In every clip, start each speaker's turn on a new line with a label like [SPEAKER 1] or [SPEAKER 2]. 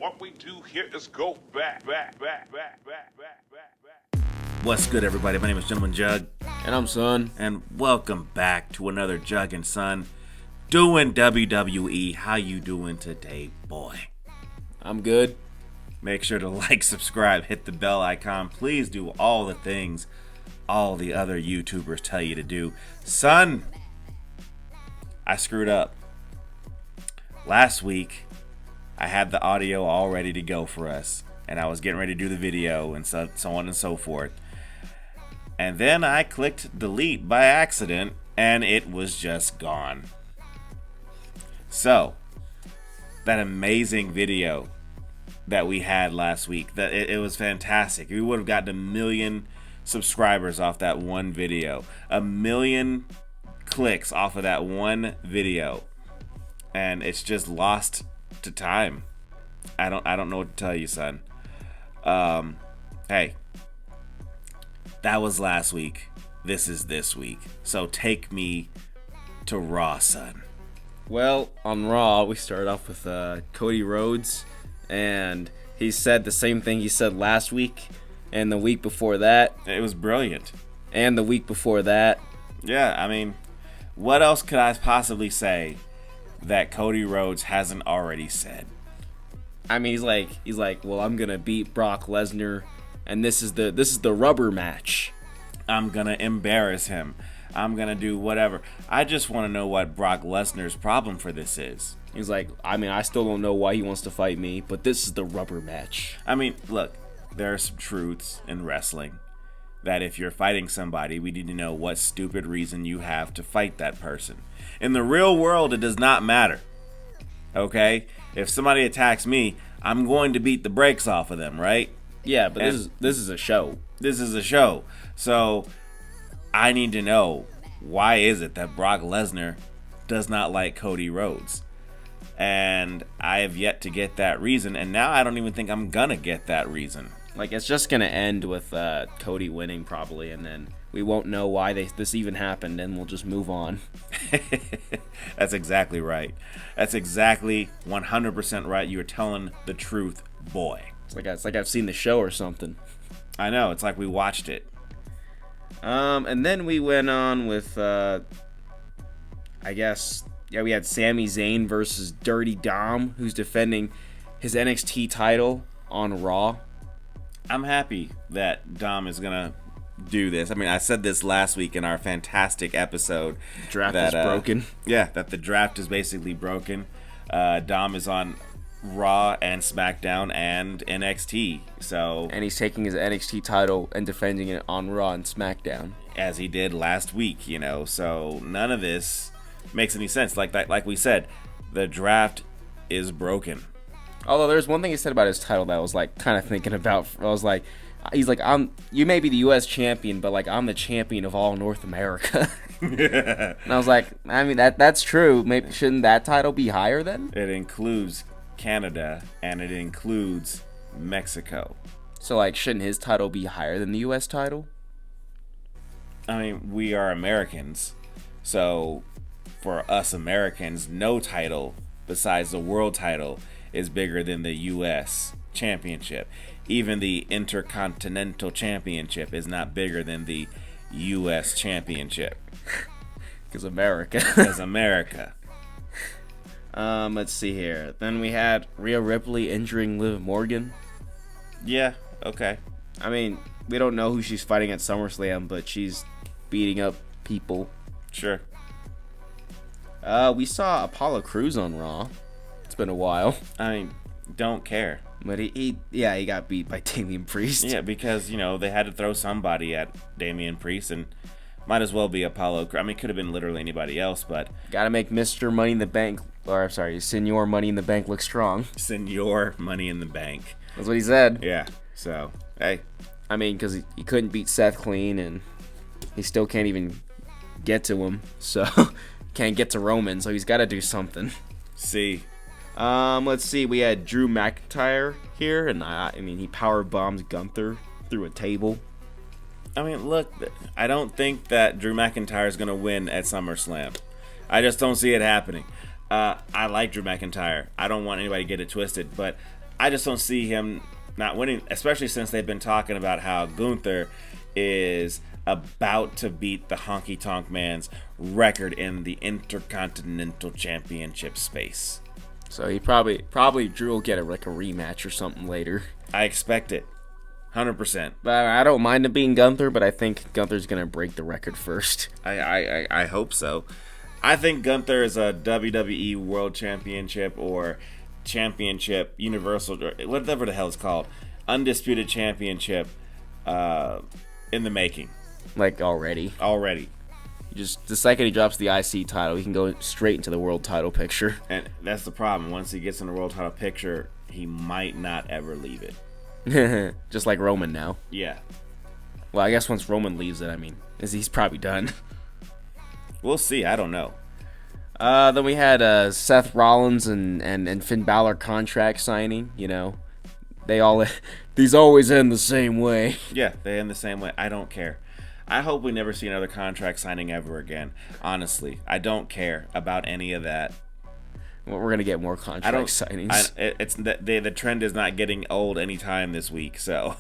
[SPEAKER 1] What we do here is go back.
[SPEAKER 2] What's good, everybody? My name is Gentleman Jugg.
[SPEAKER 3] And I'm Son.
[SPEAKER 2] And welcome back to another Jugg and Son doing WWE. How you doing today, boy?
[SPEAKER 3] I'm good.
[SPEAKER 2] Make sure to like, subscribe, hit the bell icon. Please do all the things all the other YouTubers tell you to do. Son, I screwed up. Last week, I had the audio all ready to go for us. And I was getting ready to do the video and so on and so forth. And then I clicked delete by accident, and it was just gone. So, that amazing video that we had last week, that it was fantastic. We would have gotten 1 million subscribers off that one video. 1 million clicks off of that one video. And it's just lost to time. I don't know what to tell you, son. Hey. That was last week. This is this week. So take me to Raw, son.
[SPEAKER 3] Well, on Raw, we started off with Cody Rhodes, and he said the same thing he said last week, and the week before that.
[SPEAKER 2] It was brilliant.
[SPEAKER 3] And the week before that.
[SPEAKER 2] Yeah, I mean, what else could I possibly say that Cody Rhodes hasn't already said?
[SPEAKER 3] I mean, he's like, well, I'm gonna beat Brock Lesnar. And this is the rubber match.
[SPEAKER 2] I'm going to embarrass him. I'm going to do whatever. I just want to know what Brock Lesnar's problem for this is.
[SPEAKER 3] He's like, I mean, I still don't know why he wants to fight me, but this is the rubber match.
[SPEAKER 2] I mean, look, there are some truths in wrestling that if you're fighting somebody, we need to know what stupid reason you have to fight that person. In the real world, it does not matter. Okay? If somebody attacks me, I'm going to beat the brakes off of them, right?
[SPEAKER 3] Yeah, but this is a show.
[SPEAKER 2] This is a show. So I need to know, why is it that Brock Lesnar does not like Cody Rhodes? And I have yet to get that reason, and now I don't even think I'm gonna get that reason.
[SPEAKER 3] Like, it's just gonna end with Cody winning probably, and then we won't know why this even happened, and we'll just move on.
[SPEAKER 2] That's exactly right. That's exactly 100% right. You are telling the truth, boy.
[SPEAKER 3] It's like I've seen the show or something.
[SPEAKER 2] I know, it's like we watched it.
[SPEAKER 3] And then we went on with, we had Sami Zayn versus Dirty Dom, who's defending his NXT title on Raw.
[SPEAKER 2] I'm happy that Dom is gonna do this. I mean, I said this last week in our fantastic episode.
[SPEAKER 3] Draft is broken.
[SPEAKER 2] Yeah, that the draft is basically broken. Dom is on Raw and Smackdown and NXT.
[SPEAKER 3] And he's taking his NXT title and defending it on Raw and Smackdown,
[SPEAKER 2] as he did last week, you know. So none of this makes any sense. Like we said, the draft is broken.
[SPEAKER 3] Although there's one thing he said about his title that I was like kind of thinking about. I was like, he's like, you may be the US champion, but like I'm the champion of all North America. And I was like, I mean that's true. Maybe shouldn't that title be higher then?
[SPEAKER 2] It includes Canada and it includes Mexico.
[SPEAKER 3] So like, shouldn't his title be higher than the US title?
[SPEAKER 2] I mean, we are Americans, so for us Americans, no title besides the world title is bigger than the US championship. Even the Intercontinental Championship is not bigger than the US championship.
[SPEAKER 3] Because America.
[SPEAKER 2] Because America.
[SPEAKER 3] Let's see here. Then we had Rhea Ripley injuring Liv Morgan.
[SPEAKER 2] Yeah, okay.
[SPEAKER 3] I mean, we don't know who she's fighting at SummerSlam, but she's beating up people.
[SPEAKER 2] Sure.
[SPEAKER 3] We saw Apollo Crews on Raw. It's been a while.
[SPEAKER 2] I mean, don't care.
[SPEAKER 3] But he got beat by Damian Priest.
[SPEAKER 2] Yeah, because, you know, they had to throw somebody at Damian Priest, and might as well be Apollo Crews. I mean, it could have been literally anybody else, but
[SPEAKER 3] gotta make Mr. Money in the Bank, or I'm sorry, Senor Money in the Bank look strong.
[SPEAKER 2] Senor Money in the Bank.
[SPEAKER 3] That's what he said.
[SPEAKER 2] Yeah, so, hey.
[SPEAKER 3] I mean, because he couldn't beat Seth clean, and he still can't even get to him, so can't get to Roman, so he's got to do something.
[SPEAKER 2] See.
[SPEAKER 3] Let's see, we had Drew McIntyre here, and I mean, he power bombs Gunther through a table.
[SPEAKER 2] I mean, look, I don't think that Drew McIntyre is going to win at SummerSlam. I just don't see it happening. I like Drew McIntyre. I don't want anybody to get it twisted, but I just don't see him not winning, especially since they've been talking about how Gunther is about to beat the Honky Tonk Man's record in the Intercontinental Championship space.
[SPEAKER 3] So he probably Drew will get like a rematch or something later.
[SPEAKER 2] I expect it, 100%.
[SPEAKER 3] But I don't mind him being Gunther, but I think Gunther's gonna break the record first.
[SPEAKER 2] I hope so. I think Gunther is a WWE World Championship or Championship Universal, or whatever the hell it's called, Undisputed Championship in the making.
[SPEAKER 3] Like already. Just the second he drops the IC title, he can go straight into the world title picture.
[SPEAKER 2] And that's the problem. Once he gets in the world title picture, he might not ever leave
[SPEAKER 3] it. Just like Roman now.
[SPEAKER 2] Yeah.
[SPEAKER 3] Well, I guess once Roman leaves it, I mean, he's probably done.
[SPEAKER 2] We'll see. I don't know.
[SPEAKER 3] Then we had Seth Rollins and Finn Balor contract signing. You know, these always end the same way.
[SPEAKER 2] Yeah, they end the same way. I don't care. I hope we never see another contract signing ever again. Honestly, I don't care about any of that.
[SPEAKER 3] Well, we're gonna get more contract signings.
[SPEAKER 2] The trend is not getting old anytime this week. So.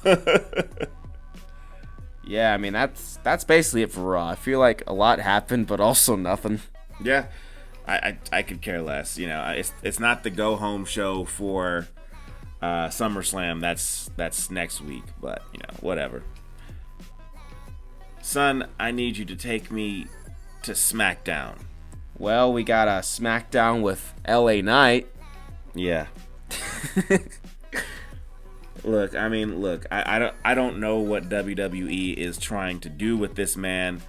[SPEAKER 3] Yeah, I mean that's basically it for Raw. I feel like a lot happened, but also nothing.
[SPEAKER 2] Yeah, I could care less. You know, it's not the go home show for SummerSlam. That's next week, but you know, whatever. Son, I need you to take me to Smackdown.
[SPEAKER 3] Well, we got a Smackdown with LA Knight.
[SPEAKER 2] Yeah. Look, I don't know what WWE is trying to do with this man,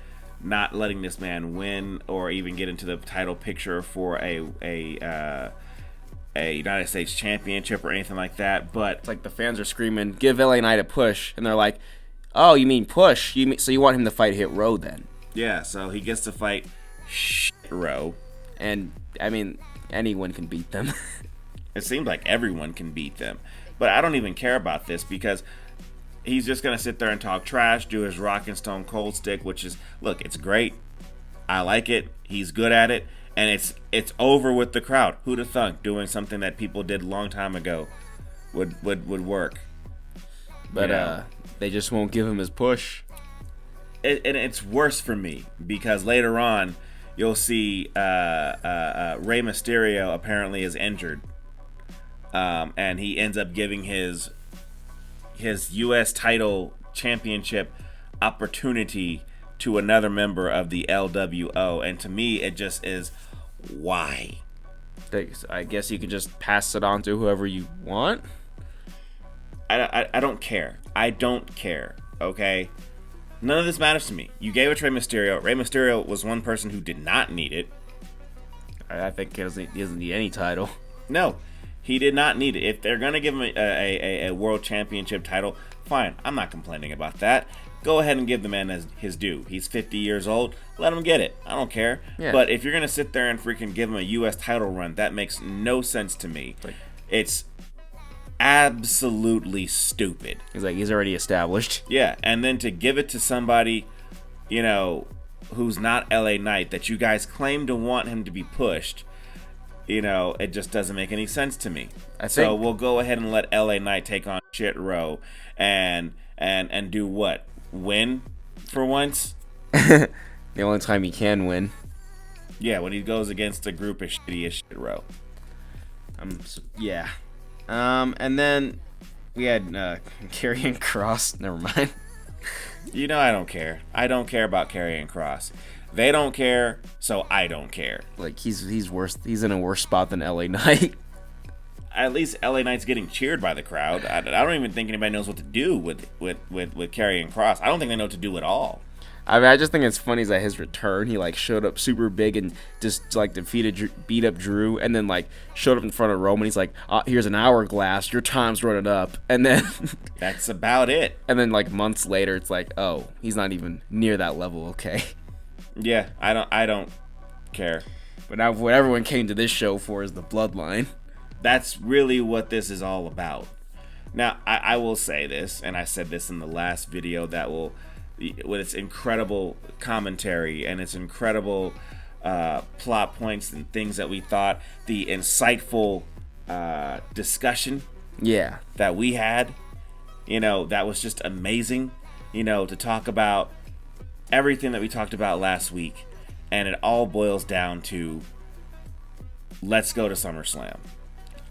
[SPEAKER 2] not letting this man win or even get into the title picture for a United States Championship or anything like that. But
[SPEAKER 3] it's like the fans are screaming, "Give LA Knight a push," and they're like, "Oh, you mean push? So you want him to fight Hit Row then?"
[SPEAKER 2] Yeah, so he gets to fight Hit Row,
[SPEAKER 3] and I mean anyone can beat them.
[SPEAKER 2] It seems like everyone can beat them. But I don't even care about this because he's just going to sit there and talk trash, do his Rock and Stone Cold stick, which is, look, it's great. I like it. He's good at it. And it's over with the crowd. Who'd have thunk doing something that people did a long time ago would work.
[SPEAKER 3] But they just won't give him his push.
[SPEAKER 2] And it's worse for me because later on you'll see Rey Mysterio apparently is injured. And he ends up giving his U.S. title championship opportunity to another member of the LWO. And to me, it just is, why?
[SPEAKER 3] I guess you could just pass it on to whoever you want.
[SPEAKER 2] I don't care. I don't care, okay? None of this matters to me. You gave it to Rey Mysterio. Rey Mysterio was one person who did not need it.
[SPEAKER 3] I think he doesn't need any title.
[SPEAKER 2] No. He did not need it. If they're going to give him a world championship title, fine. I'm not complaining about that. Go ahead and give the man his due. He's 50 years old. Let him get it. I don't care. Yeah. But if you're going to sit there and freaking give him a U.S. title run, that makes no sense to me. It's absolutely stupid.
[SPEAKER 3] He's already established.
[SPEAKER 2] Yeah, and then to give it to somebody, you know, who's not LA Knight, that you guys claim to want him to be pushed, you know, it just doesn't make any sense to me. So we'll go ahead and let LA Knight take on Hit Row and do what? Win for once?
[SPEAKER 3] The only time he can win.
[SPEAKER 2] Yeah, when he goes against a group as shitty as Hit Row.
[SPEAKER 3] Yeah. And then we had Karrion Kross. Never mind.
[SPEAKER 2] You know I don't care. I don't care about Karrion Kross. They don't care, so I don't care.
[SPEAKER 3] Like he's worse. He's in a worse spot than LA Knight.
[SPEAKER 2] At least LA Knight's getting cheered by the crowd. I don't even think anybody knows what to do with Karrion Kross. I don't think they know what to do at all.
[SPEAKER 3] I mean, I just think it's funny is that his return, he like showed up super big and just like beat up Drew, and then like showed up in front of Roman. He's like, "Here's an hourglass. Your time's running up," and then
[SPEAKER 2] that's about it.
[SPEAKER 3] And then like months later, it's like, oh, he's not even near that level. Okay.
[SPEAKER 2] Yeah, I don't care.
[SPEAKER 3] But now what everyone came to this show for is the bloodline.
[SPEAKER 2] That's really what this is all about. Now, I will say this, and I said this in the last video, that will, with its incredible commentary and its incredible plot points and things that we thought, the insightful discussion
[SPEAKER 3] Yeah.
[SPEAKER 2] that we had, that was just amazing, to talk about everything that we talked about last week. And it all boils down to, let's go to SummerSlam.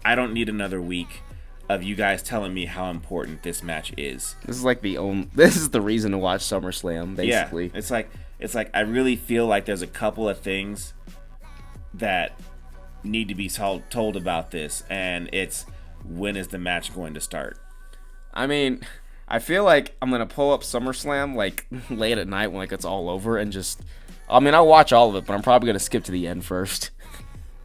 [SPEAKER 2] I don't need another week of you guys telling me how important this match is.
[SPEAKER 3] This is like this is the reason to watch SummerSlam, basically.
[SPEAKER 2] Yeah, it's like I really feel like there's a couple of things that need to be told about this, and it's, when is the match going to start?
[SPEAKER 3] I mean, I feel like I'm gonna pull up SummerSlam like late at night when like it's all over and just. I mean, I'll watch all of it, but I'm probably gonna skip to the end first.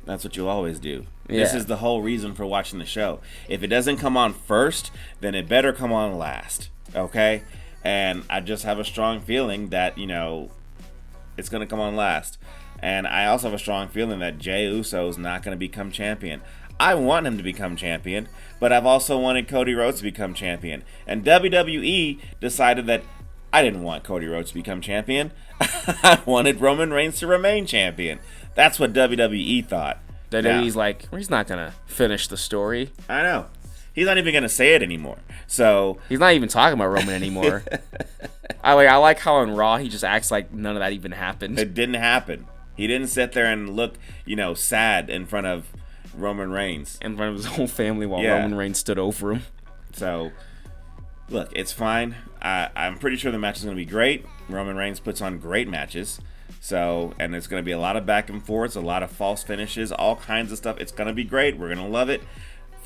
[SPEAKER 2] That's what you'll always do.
[SPEAKER 3] Yeah.
[SPEAKER 2] This is the whole reason for watching the show. If it doesn't come on first, then it better come on last. Okay? And I just have a strong feeling that, it's going to come on last. And I also have a strong feeling that Jey Uso is not going to become champion. I want him to become champion, but I've also wanted Cody Rhodes to become champion. And WWE decided that I didn't want Cody Rhodes to become champion. I wanted Roman Reigns to remain champion. That's what WWE thought.
[SPEAKER 3] WWE's like, he's not gonna finish the story.
[SPEAKER 2] I know. He's not even gonna say it anymore. So
[SPEAKER 3] he's not even talking about Roman anymore. I like how on Raw he just acts like none of that even happened.
[SPEAKER 2] It didn't happen. He didn't sit there and look, sad in front of Roman Reigns.
[SPEAKER 3] In front of his whole family while Roman Reigns stood over him.
[SPEAKER 2] So, look, it's fine. I'm pretty sure the match is going to be great. Roman Reigns puts on great matches. So, and it's going to be a lot of back and forths, a lot of false finishes, all kinds of stuff. It's going to be great. We're going to love it.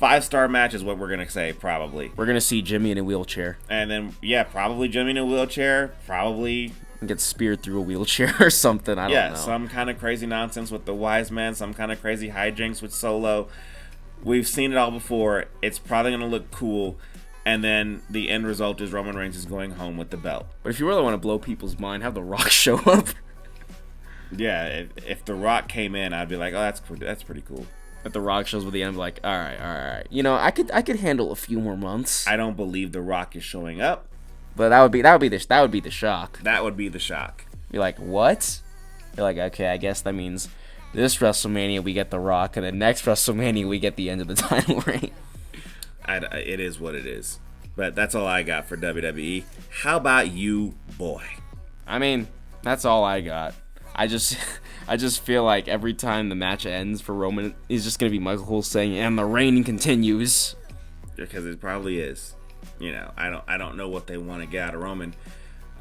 [SPEAKER 2] 5-star match is what we're going to say, probably.
[SPEAKER 3] We're going to see Jimmy in a wheelchair.
[SPEAKER 2] And then, probably Jimmy in a wheelchair. Probably
[SPEAKER 3] get speared through a wheelchair or something. I don't know.
[SPEAKER 2] Yeah, some kind of crazy nonsense with the Wise Man, some kind of crazy hijinks with Solo. We've seen it all before. It's probably going to look cool. And then the end result is Roman Reigns is going home with the belt.
[SPEAKER 3] But if you really want to blow people's mind, have The Rock show up.
[SPEAKER 2] Yeah, if The Rock came in, I'd be like, oh, that's pretty cool.
[SPEAKER 3] If The Rock shows with the end, I'd be like, all right. I could handle a few more months.
[SPEAKER 2] I don't believe The Rock is showing up.
[SPEAKER 3] But that would be the shock.
[SPEAKER 2] That would be the shock.
[SPEAKER 3] You're like, what? You're like, okay, I guess that means this WrestleMania we get The Rock, and the next WrestleMania we get the end of the title reign.
[SPEAKER 2] It is what it is. But that's all I got for WWE. How about you, boy?
[SPEAKER 3] I mean, that's all I got. I just feel like every time the match ends for Roman, it's just gonna be Michael Cole saying, "And the reign continues."
[SPEAKER 2] Because it probably is. I don't know what they want to get out of Roman.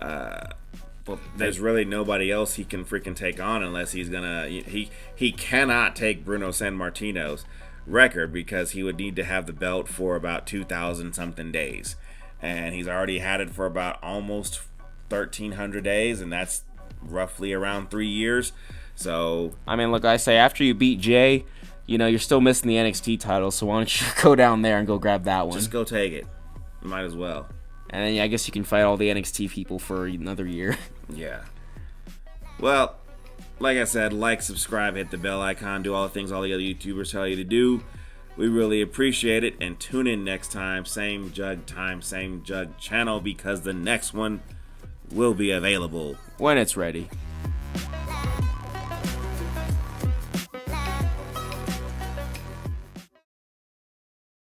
[SPEAKER 2] Well, there's really nobody else he can freaking take on unless he's gonna. He cannot take Bruno Sammartino's record because he would need to have the belt for about 2,000 something days, and he's already had it for about almost 1,300 days, and that's roughly around 3 years. So
[SPEAKER 3] I mean, look, I say after you beat Jay, you're still missing the NXT title, so why don't you go down there and go grab that one?
[SPEAKER 2] Just go take it. Might as well.
[SPEAKER 3] And then I guess you can fight all the NXT people for another year.
[SPEAKER 2] Yeah. Well, like I said, subscribe, hit the bell icon, do all the things all the other YouTubers tell you to do. We really appreciate it, and tune in next time. Same Jugg time, same Jugg channel, because the next one will be available
[SPEAKER 3] when it's ready.